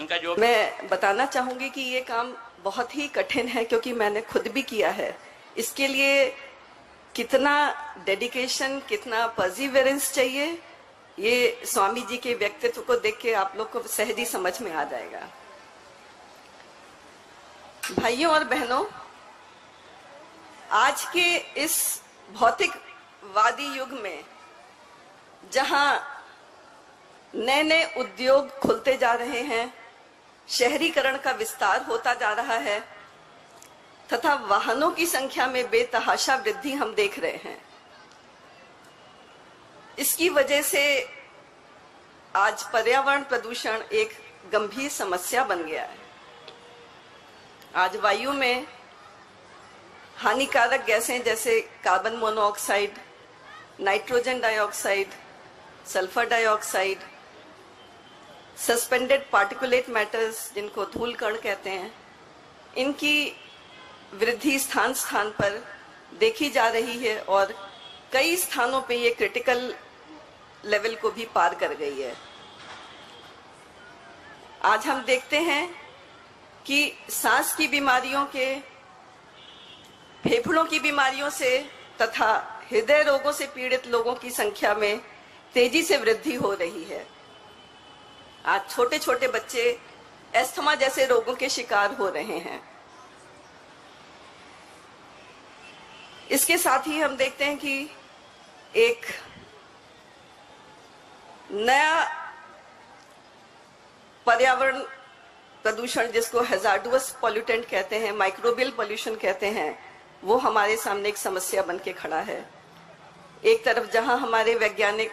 इनका जो मैं बताना चाहूंगी कि ये काम बहुत ही कठिन है, क्योंकि मैंने खुद भी किया है। इसके लिए कितना डेडिकेशन, कितना परसिवरेंस चाहिए, ये स्वामी जी के व्यक्तित्व को देख के आप लोग को सहज ही समझ में आ जाएगा। भाइयों और बहनों, आज के इस भौतिकवादी युग में जहां नए नए उद्योग खुलते जा रहे हैं, शहरीकरण का विस्तार होता जा रहा है तथा वाहनों की संख्या में बेतहाशा वृद्धि हम देख रहे हैं, इसकी वजह से आज पर्यावरण प्रदूषण एक गंभीर समस्या बन गया है। आज वायु में हानिकारक गैसें जैसे carbon monoxide, nitrogen dioxide, sulphur dioxide, suspended particulate matters जिनको धूल कण कहते हैं, इनकी वृद्धि स्थान स्थान पर देखी जा रही है और कई स्थानों पे ये क्रिटिकल लेवल को भी पार कर गई है। आज हम देखते हैं कि सांस की बीमारियों के, फेफड़ों की बीमारियों से तथा हृदय रोगों से पीड़ित लोगों की संख्या में तेजी से वृद्धि हो रही है। आज छोटे छोटे बच्चे अस्थमा जैसे रोगों के शिकार हो रहे हैं। इसके साथ ही हम देखते हैं कि एक नया पर्यावरण प्रदूषण, जिसको हैजार्डस पॉल्यूटेंट कहते हैं, माइक्रोबियल पॉल्यूशन कहते हैं, वो हमारे सामने एक समस्या बन के खड़ा है। एक तरफ जहां हमारे वैज्ञानिक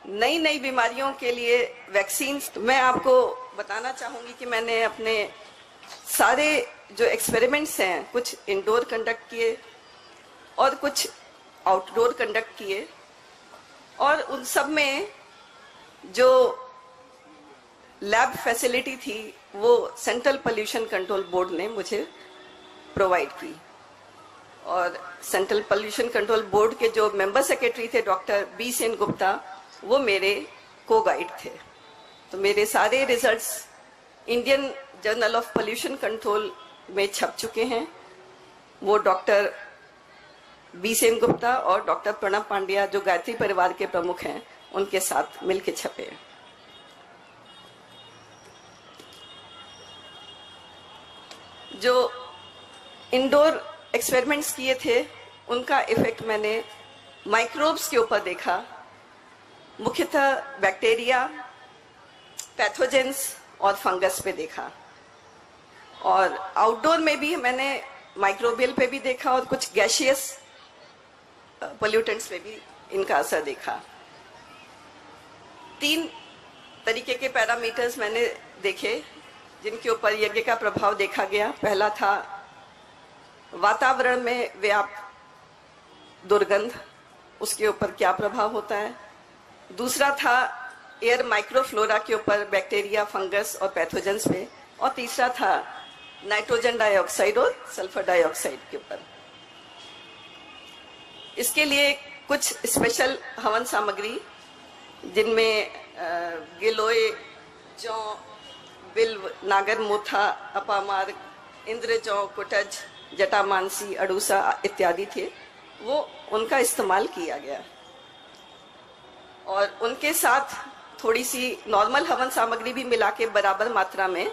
नई नई बीमारियों के लिए वैक्सीन, मैं आपको बताना चाहूंगी कि मैंने अपने सारे जो एक्सपेरिमेंट्स हैं, कुछ इंडोर कंडक्ट किए और कुछ आउटडोर कंडक्ट किए, और उन सब में जो लैब फैसिलिटी थी वो सेंट्रल पोल्यूशन कंट्रोल बोर्ड ने मुझे प्रोवाइड की। और सेंट्रल पोल्यूशन कंट्रोल बोर्ड के जो मेंबर सेक्रेटरी थे डॉक्टर बी सेन गुप्ता, वो मेरे को गाइड थे। तो मेरे सारे results Indian journal of pollution control में छप चुके हैं। वो डॉक्टर बी सेन गुप्ता और डॉक्टर प्रणब पांड्या, जो गायत्री परिवार के प्रमुख हैं, उनके साथ मिलकर छपे। जो इंडोर एक्सपेरिमेंट्स किए थे, उनका इफेक्ट मैंने माइक्रोब्स के ऊपर देखा, मुख्यतः बैक्टीरिया, पैथोजेंस और फंगस पे देखा। और आउटडोर में भी मैंने माइक्रोबियल पे भी देखा और कुछ गैशियस पोल्यूटेंट्स पे भी इनका असर देखा। 3 तरीके के पैरामीटर्स मैंने देखे जिनके ऊपर यज्ञ का प्रभाव देखा गया। पहला था वातावरण में व्याप्त दुर्गंध, उसके ऊपर क्या प्रभाव होता है। दूसरा था एयर माइक्रोफ्लोरा के ऊपर, बैक्टीरिया, फंगस और पैथोजेंस पे। और तीसरा था नाइट्रोजन डाइऑक्साइड और सल्फर डाइऑक्साइड के ऊपर। इसके लिए कुछ स्पेशल हवन सामग्री, जिनमें गिलोय, जौ, बिल्व, नागर मोथा, अपामार्ग, इंद्रजौ, कुटज, जटामानसी, अड़ूसा इत्यादि थे, वो उनका इस्तेमाल किया गया। और उनके साथ थोड़ी सी नॉर्मल हवन सामग्री भी मिला के बराबर मात्रा में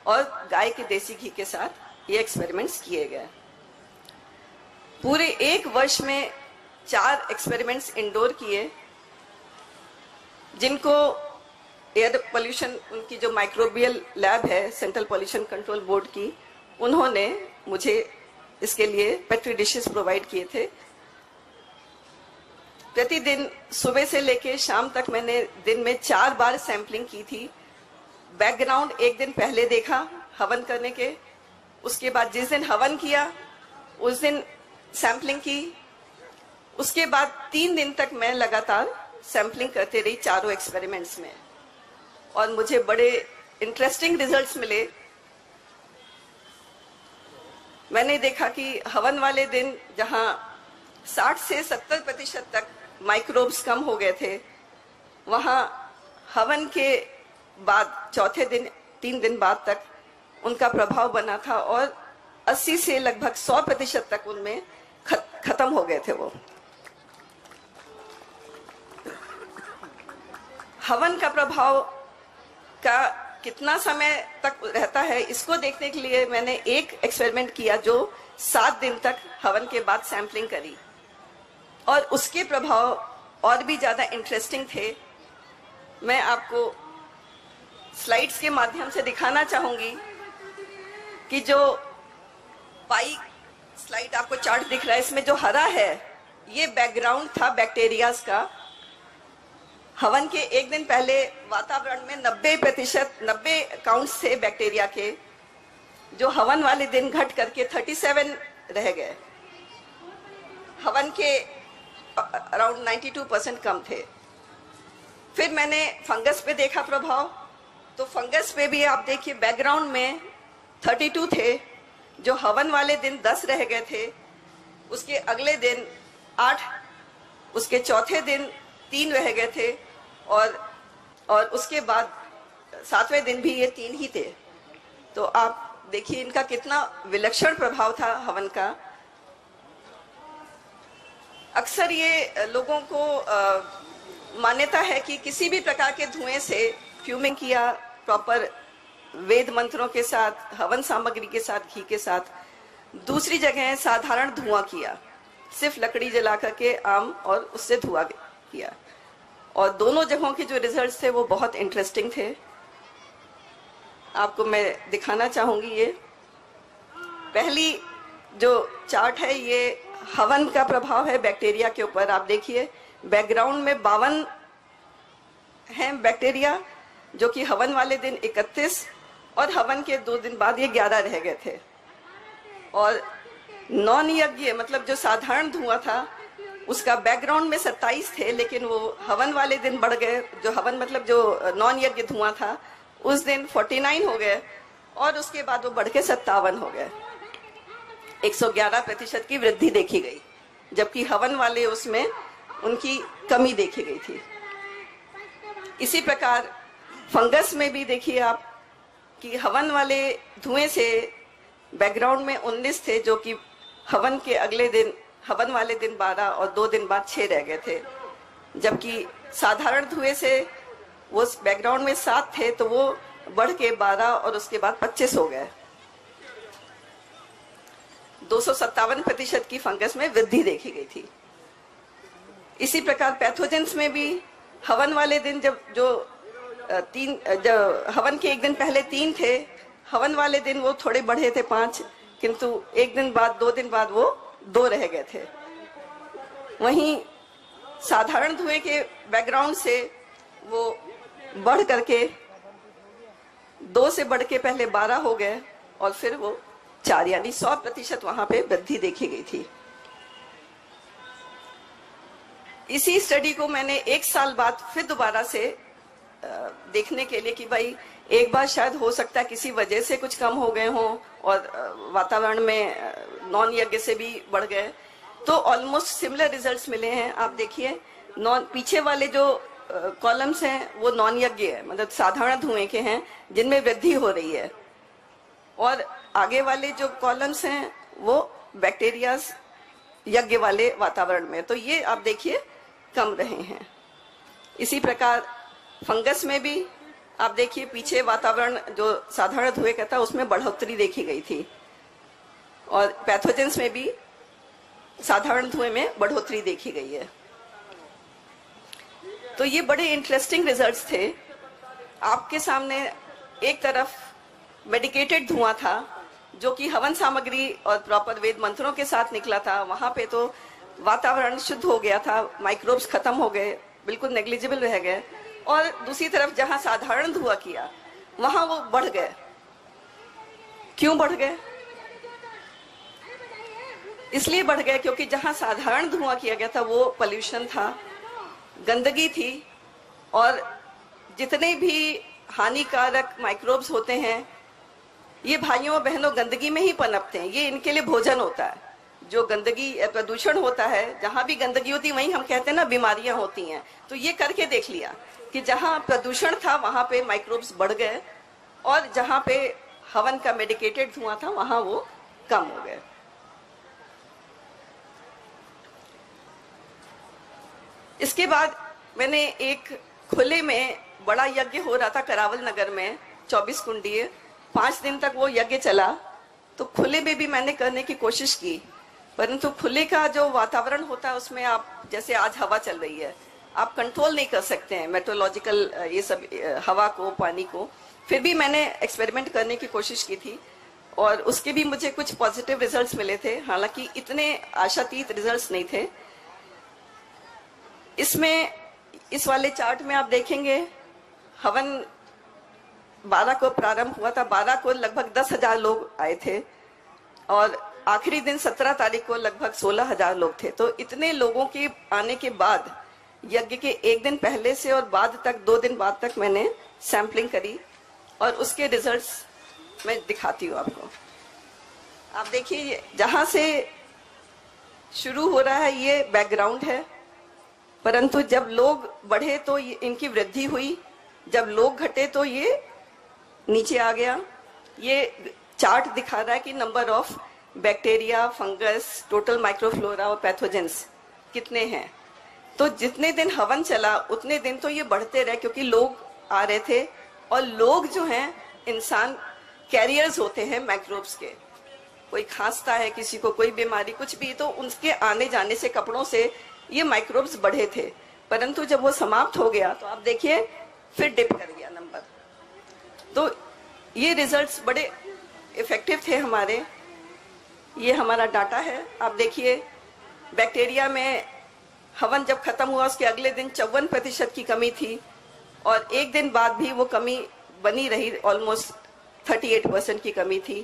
और गाय के देसी घी के साथ ये एक्सपेरिमेंट्स किए गए। पूरे 1 वर्ष में 4 एक्सपेरिमेंट्स इंडोर किए, जिनको एयर पोल्यूशन, उनकी जो माइक्रोबियल लैब है सेंट्रल पोल्यूशन कंट्रोल बोर्ड की, उन्होंने मुझे इसके लिए पेट्री डिशेस प्रोवाइड किए थे। प्रतिदिन सुबह से लेके शाम तक मैंने दिन में 4 बार सैंपलिंग की थी। बैकग्राउंड एक दिन पहले देखा हवन करने के, उसके बाद जिस दिन हवन किया उस दिन सैंपलिंग की, उसके बाद 3 दिन तक मैं लगातार सैंपलिंग करते रही चारों एक्सपेरिमेंट्स में, और मुझे बड़े इंटरेस्टिंग रिजल्ट्स मिले। मैंने देखा कि हवन वाले दिन जहां 60 से 70% तक माइक्रोब्स कम हो गए थे, वहां हवन के बाद चौथे दिन 3 दिन बाद तक उनका प्रभाव बना था और 80 से लगभग 100% तक उनमें खत्म हो गए थे वो। हवन का प्रभाव का कितना समय तक रहता है, इसको देखने के लिए मैंने एक एक्सपेरिमेंट किया जो 7 दिन तक हवन के बाद सैंपलिंग करी, और उसके प्रभाव और भी ज्यादा इंटरेस्टिंग थे। मैं आपको स्लाइड्स के माध्यम से दिखाना चाहूंगी कि जो पाई स्लाइड आपको चार्ट दिख रहा है, इसमें जो हरा है ये बैकग्राउंड था बैक्टीरियाज का। हवन के एक दिन पहले वातावरण में 90% काउंट्स थे बैक्टीरिया के, जो हवन वाले दिन घट करके 37 रह गए। हवन के अराउंड 92% कम थे। फिर मैंने फंगस पे देखा प्रभाव, तो फंगस पे भी आप देखिए बैकग्राउंड में 32 थे, जो हवन वाले दिन 10 रह गए थे, उसके अगले दिन 8, उसके चौथे दिन 3 रह गए थे, और उसके बाद 7वें दिन भी ये 3 ही थे। तो आप देखिए इनका कितना विलक्षण प्रभाव था हवन का। अक्सर ये लोगों को मान्यता है कि किसी भी प्रकार के धुएं से फ्यूमिंग किया, प्रॉपर वेद मंत्रों के साथ, हवन सामग्री के साथ, घी के साथ, दूसरी जगह साधारण धुआं किया, सिर्फ लकड़ी जला करके आम और उससे धुआं किया, और दोनों जगहों के जो रिजल्ट्स थे वो बहुत इंटरेस्टिंग थे। आपको मैं दिखाना चाहूंगी। ये पहली जो चार्ट है ये हवन का प्रभाव है बैक्टीरिया के ऊपर। आप देखिए बैकग्राउंड में 52 हैं बैक्टीरिया, जो कि हवन वाले दिन 31 और हवन के 2 दिन बाद ये 11 रह गए थे। और नॉन यज्ञ मतलब जो साधारण धुआं था उसका बैकग्राउंड में 27 थे, लेकिन वो हवन वाले दिन बढ़ गए। जो हवन मतलब जो नॉन यज्ञ धुआं था उस दिन 49 हो गए, और उसके बाद वो बढ़ के 57 हो गए। 111% की वृद्धि देखी गई, जबकि हवन वाले उसमें उनकी कमी देखी गई थी। इसी प्रकार फंगस में भी देखिए आप कि हवन वाले धुएं से बैकग्राउंड में 19 थे, जो कि हवन के अगले दिन, हवन वाले दिन 12 और 2 दिन बाद 6 रह गए थे, जबकि साधारण धुएं से वो बैकग्राउंड में 7 थे, तो वो बढ़ के 12 और उसके बाद 25 हो गए। 257% की फंगस में वृद्धि देखी गई थी। इसी प्रकार पैथोजेंस में भी हवन वाले दिन जब हवन के एक दिन पहले 3 थे, हवन वाले दिन वो थोड़े बढ़े थे 5, किंतु एक दिन बाद 2 दिन बाद वो 2 रह गए थे। वहीं साधारण धुएं के बैकग्राउंड से वो बढ़ करके 2 से बढ़ के पहले 12 हो गए और फिर वो 4, यानी 100% वहां पे वृद्धि देखी गई थी। इसी स्टडी को मैंने 1 साल बाद फिर दोबारा से देखने के लिए कि भाई एक बार शायद हो सकता है किसी वजह से कुछ कम हो गए हों और वातावरण में नॉन यज्ञ से भी बढ़ गए, तो ऑलमोस्ट सिमिलर रिजल्ट्स मिले हैं। आप देखिए पीछे वाले जो कॉलम्स हैं वो नॉन यज्ञ है, मतलब साधारण धुएं के हैं जिनमें वृद्धि हो रही है, और आगे वाले जो कॉलम्स हैं वो बैक्टीरियाज यज्ञ वाले वातावरण में, तो ये आप देखिए कम रहे हैं। इसी प्रकार फंगस में भी आप देखिए पीछे वातावरण जो साधारण धुएं का था उसमें बढ़ोतरी देखी गई थी, और पैथोजेंस में भी साधारण धुएं में बढ़ोतरी देखी गई है। तो ये बड़े इंटरेस्टिंग रिजल्ट्स थे। आपके सामने एक तरफ मेडिकेटेड धुआं था जो कि हवन सामग्री और प्रॉपर वेद मंत्रों के साथ निकला था, वहां पे तो वातावरण शुद्ध हो गया था, माइक्रोब्स खत्म हो गए, बिल्कुल नेग्लिजिबल रह गए। और दूसरी तरफ जहां साधारण धुआं किया वहां वो बढ़ गए। क्यों बढ़ गए? इसलिए बढ़ गए क्योंकि जहां साधारण धुआं किया गया था वो पोल्यूशन था, गंदगी थी, और जितने भी हानिकारक माइक्रोब्स होते हैं ये भाइयों बहनों गंदगी में ही पनपते हैं। ये इनके लिए भोजन होता है। जो गंदगी प्रदूषण होता है, जहां भी गंदगी होती है वहीं हम कहते हैं ना बीमारियां होती हैं। तो ये करके देख लिया कि जहां प्रदूषण था वहां पे माइक्रोब्स बढ़ गए और जहां पे हवन का मेडिकेटेड धुआं था वहां वो कम हो गए। इसके बाद मैंने एक खुले में बड़ा यज्ञ हो रहा था करावल नगर में, 24 कुंडीय, 5 दिन तक वो यज्ञ चला। तो खुले में भी मैंने करने की कोशिश की, परंतु खुले का जो वातावरण होता है उसमें आप, जैसे आज हवा चल रही है, आप कंट्रोल नहीं कर सकते हैं मेट्रोलॉजिकल ये सब हवा को, पानी को। फिर भी मैंने एक्सपेरिमेंट करने की कोशिश की थी और उसके भी मुझे कुछ पॉजिटिव रिजल्ट्स मिले थे, हालांकि इतने आशातीत रिजल्ट्स नहीं थे। इसमें इस वाले चार्ट में आप देखेंगे हवन 12 को प्रारंभ हुआ था, 12 को लगभग 10,000 लोग आए थे और आखिरी दिन 17 तारीख को लगभग 16,000 लोग थे। तो इतने लोगों के आने के बाद यज्ञ के एक दिन पहले से और बाद तक, 2 दिन बाद तक मैंने सैंपलिंग करी और उसके रिजल्ट्स मैं दिखाती हूँ आपको। आप देखिए जहां से शुरू हो रहा है ये बैकग्राउंड है, परंतु जब लोग बढ़े तो इनकी वृद्धि हुई, जब लोग घटे तो ये नीचे आ गया। ये चार्ट दिखा रहा है कि number of bacteria, fungus, total microflora और पैथोजेंस कितने हैं। तो जितने दिन हवन चला उतने दिन तो ये बढ़ते रहे, क्योंकि लोग आ रहे थे और लोग जो हैं इंसान कैरियर्स होते हैं माइक्रोब्स के। कोई खांसता है, किसी को कोई बीमारी कुछ भी, तो उनके आने जाने से, कपड़ों से ये माइक्रोब्स बढ़े थे। परंतु जब वो समाप्त हो गया तो आप देखिए फिर डिप कर गया नंबर। तो ये रिजल्ट्स बड़े इफेक्टिव थे हमारे। ये हमारा डाटा है, आप देखिए बैक्टीरिया में हवन जब खत्म हुआ उसके अगले दिन 54% की कमी थी और एक दिन बाद भी वो कमी बनी रही, ऑलमोस्ट 38% की कमी थी।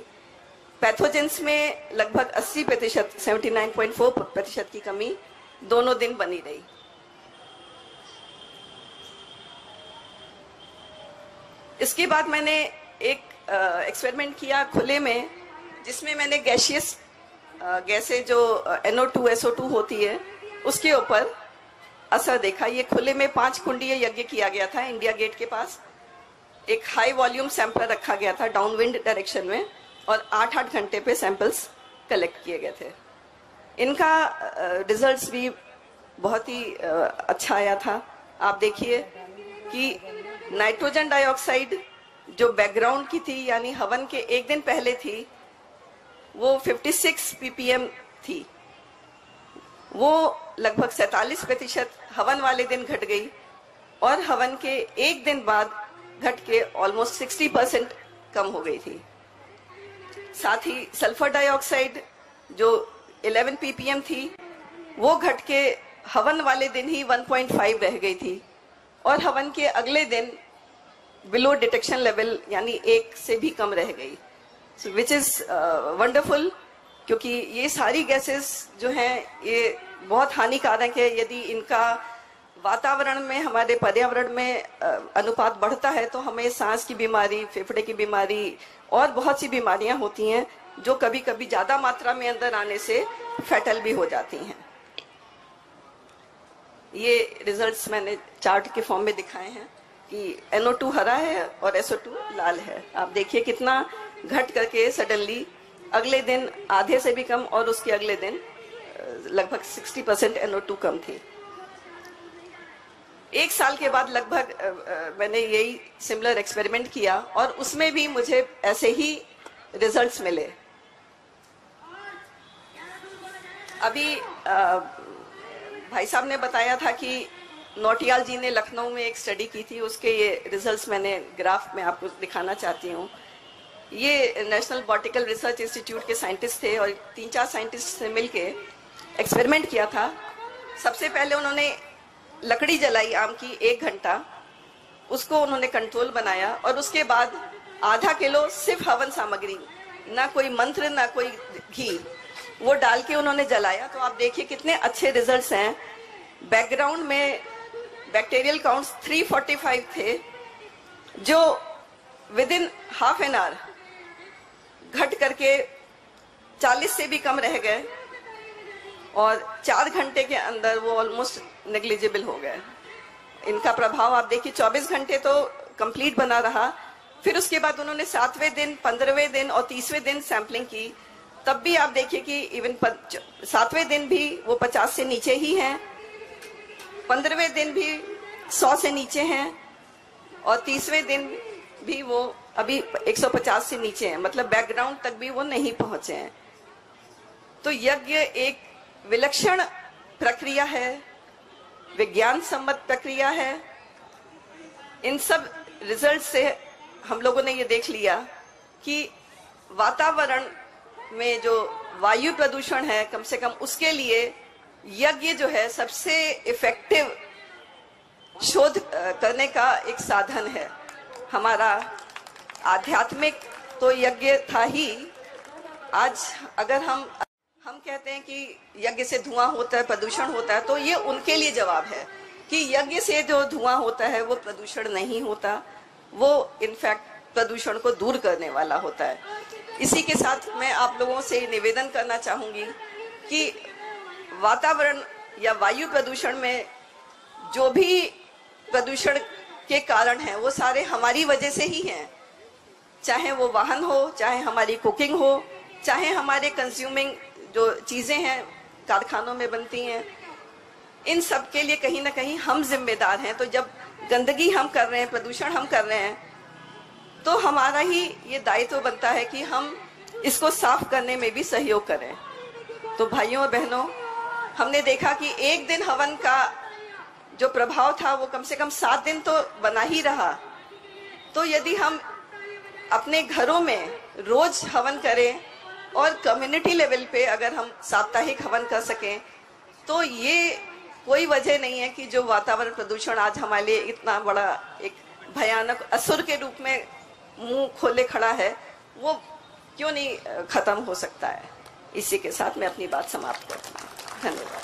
पैथोजेंस में लगभग 80%, 79.4% की कमी दोनों दिन बनी रही। इसके बाद मैंने एक एक्सपेरिमेंट किया खुले में, जिसमें मैंने गैसियस गैसें जो NO2 SO2 होती है उसके ऊपर असर देखा। ये खुले में 5 कुंडीय यज्ञ किया गया था इंडिया गेट के पास। एक हाई वॉल्यूम सैंपलर रखा गया था डाउनविंड डायरेक्शन में और 8-8 घंटे पे सैंपल्स कलेक्ट किए गए थे। इनका रिजल्ट्स भी बहुत ही अच्छा आया था। आप देखिए कि नाइट्रोजन डाइऑक्साइड जो बैकग्राउंड की थी, यानी हवन के एक दिन पहले थी, वो 56 ppm थी, वो लगभग 47% हवन वाले दिन घट गई और हवन के एक दिन बाद घट के ऑलमोस्ट 60% कम हो गई थी। साथ ही सल्फर डाइऑक्साइड जो 11 ppm थी, वो घट के हवन वाले दिन ही 1.5 रह गई थी और हवन के अगले दिन बिलो डिटेक्शन लेवल यानी 1 से भी कम रह गई, विच इज वंडरफुल। क्योंकि ये सारी गैसेस जो हैं ये बहुत हानिकारक है। यदि इनका वातावरण में, हमारे पर्यावरण में अनुपात बढ़ता है तो हमें सांस की बीमारी, फेफड़े की बीमारी और बहुत सी बीमारियां होती हैं जो कभी कभी ज्यादा मात्रा में अंदर आने से फैटल भी हो जाती हैं। ये रिजल्ट्स मैंने चार्ट के फॉर्म में दिखाए हैं कि NO2 हरा है और SO2 लाल है। आप देखिए कितना घट करके सडनली अगले दिन आधे से भी कम और उसके अगले दिन लगभग 60% NO2 कम थी। 1 साल के बाद लगभग मैंने यही सिमिलर एक्सपेरिमेंट किया और उसमें भी मुझे ऐसे ही रिजल्ट्स मिले। अभी भाई साहब ने बताया था कि नौटियाल जी ने लखनऊ में एक स्टडी की थी, उसके ये रिजल्ट्स मैंने ग्राफ में आपको दिखाना चाहती हूँ। ये नेशनल बॉटिकल रिसर्च इंस्टीट्यूट के साइंटिस्ट थे और 3-4 साइंटिस्ट से मिलके एक्सपेरिमेंट किया था। सबसे पहले उन्होंने लकड़ी जलाई आम की 1 घंटा, उसको उन्होंने कंट्रोल बनाया और उसके बाद आधा किलो सिर्फ हवन सामग्री, ना कोई मंत्र ना कोई घी, वो डाल के उन्होंने जलाया। तो आप देखिए कितने अच्छे रिजल्ट्स हैं। बैकग्राउंड में बैक्टीरियल काउंट्स 345 थे जो with in half an hour घट करके 40 से भी कम रह गए और 4 घंटे के अंदर वो ऑलमोस्ट नेग्लिजिबल हो गए। इनका प्रभाव आप देखिए 24 घंटे तो कंप्लीट बना रहा, फिर उसके बाद उन्होंने 7वें दिन, 15वें दिन और 30वें दिन सैंपलिंग की। तब भी आप देखिए कि इवन 7वें दिन भी वो 50 से नीचे ही हैं, 15वें दिन भी 100 से नीचे हैं और 30वें दिन भी वो अभी 150 से नीचे हैं, मतलब बैकग्राउंड तक भी वो नहीं पहुंचे हैं। तो यज्ञ एक विलक्षण प्रक्रिया है, विज्ञान सम्मत प्रक्रिया है। इन सब रिजल्ट से हम लोगों ने ये देख लिया कि वातावरण में जो वायु प्रदूषण है, कम से कम उसके लिए यज्ञ जो है सबसे इफेक्टिव शोध करने का एक साधन है। हमारा आध्यात्मिक तो यज्ञ था ही। आज अगर हम कहते हैं कि यज्ञ से धुआं होता है, प्रदूषण होता है, तो ये उनके लिए जवाब है कि यज्ञ से जो धुआं होता है वो प्रदूषण नहीं होता, वो इनफैक्ट प्रदूषण को दूर करने वाला होता है। इसी के साथ मैं आप लोगों से निवेदन करना चाहूंगी कि वातावरण या वायु प्रदूषण में जो भी प्रदूषण के कारण हैं वो सारे हमारी वजह से ही हैं, चाहे वो वाहन हो, चाहे हमारी कुकिंग हो, चाहे हमारे कंज्यूमिंग जो चीजें हैं कारखानों में बनती हैं, इन सब के लिए कहीं ना कहीं हम जिम्मेदार हैं। तो जब गंदगी हम कर रहे हैं, प्रदूषण हम कर रहे हैं, तो हमारा ही ये दायित्व बनता है कि हम इसको साफ करने में भी सहयोग करें। तो भाइयों और बहनों, हमने देखा कि एक दिन हवन का जो प्रभाव था वो कम से कम 7 दिन तो बना ही रहा। तो यदि हम अपने घरों में रोज हवन करें और कम्युनिटी लेवल पे अगर हम साप्ताहिक हवन कर सकें, तो ये कोई वजह नहीं है कि जो वातावरण प्रदूषण आज हमारे लिए इतना बड़ा एक भयानक असुर के रूप में मुंह खोले खड़ा है, वो क्यों नहीं खत्म हो सकता है। इसी के साथ मैं अपनी बात समाप्त करती हूँ। धन्यवाद।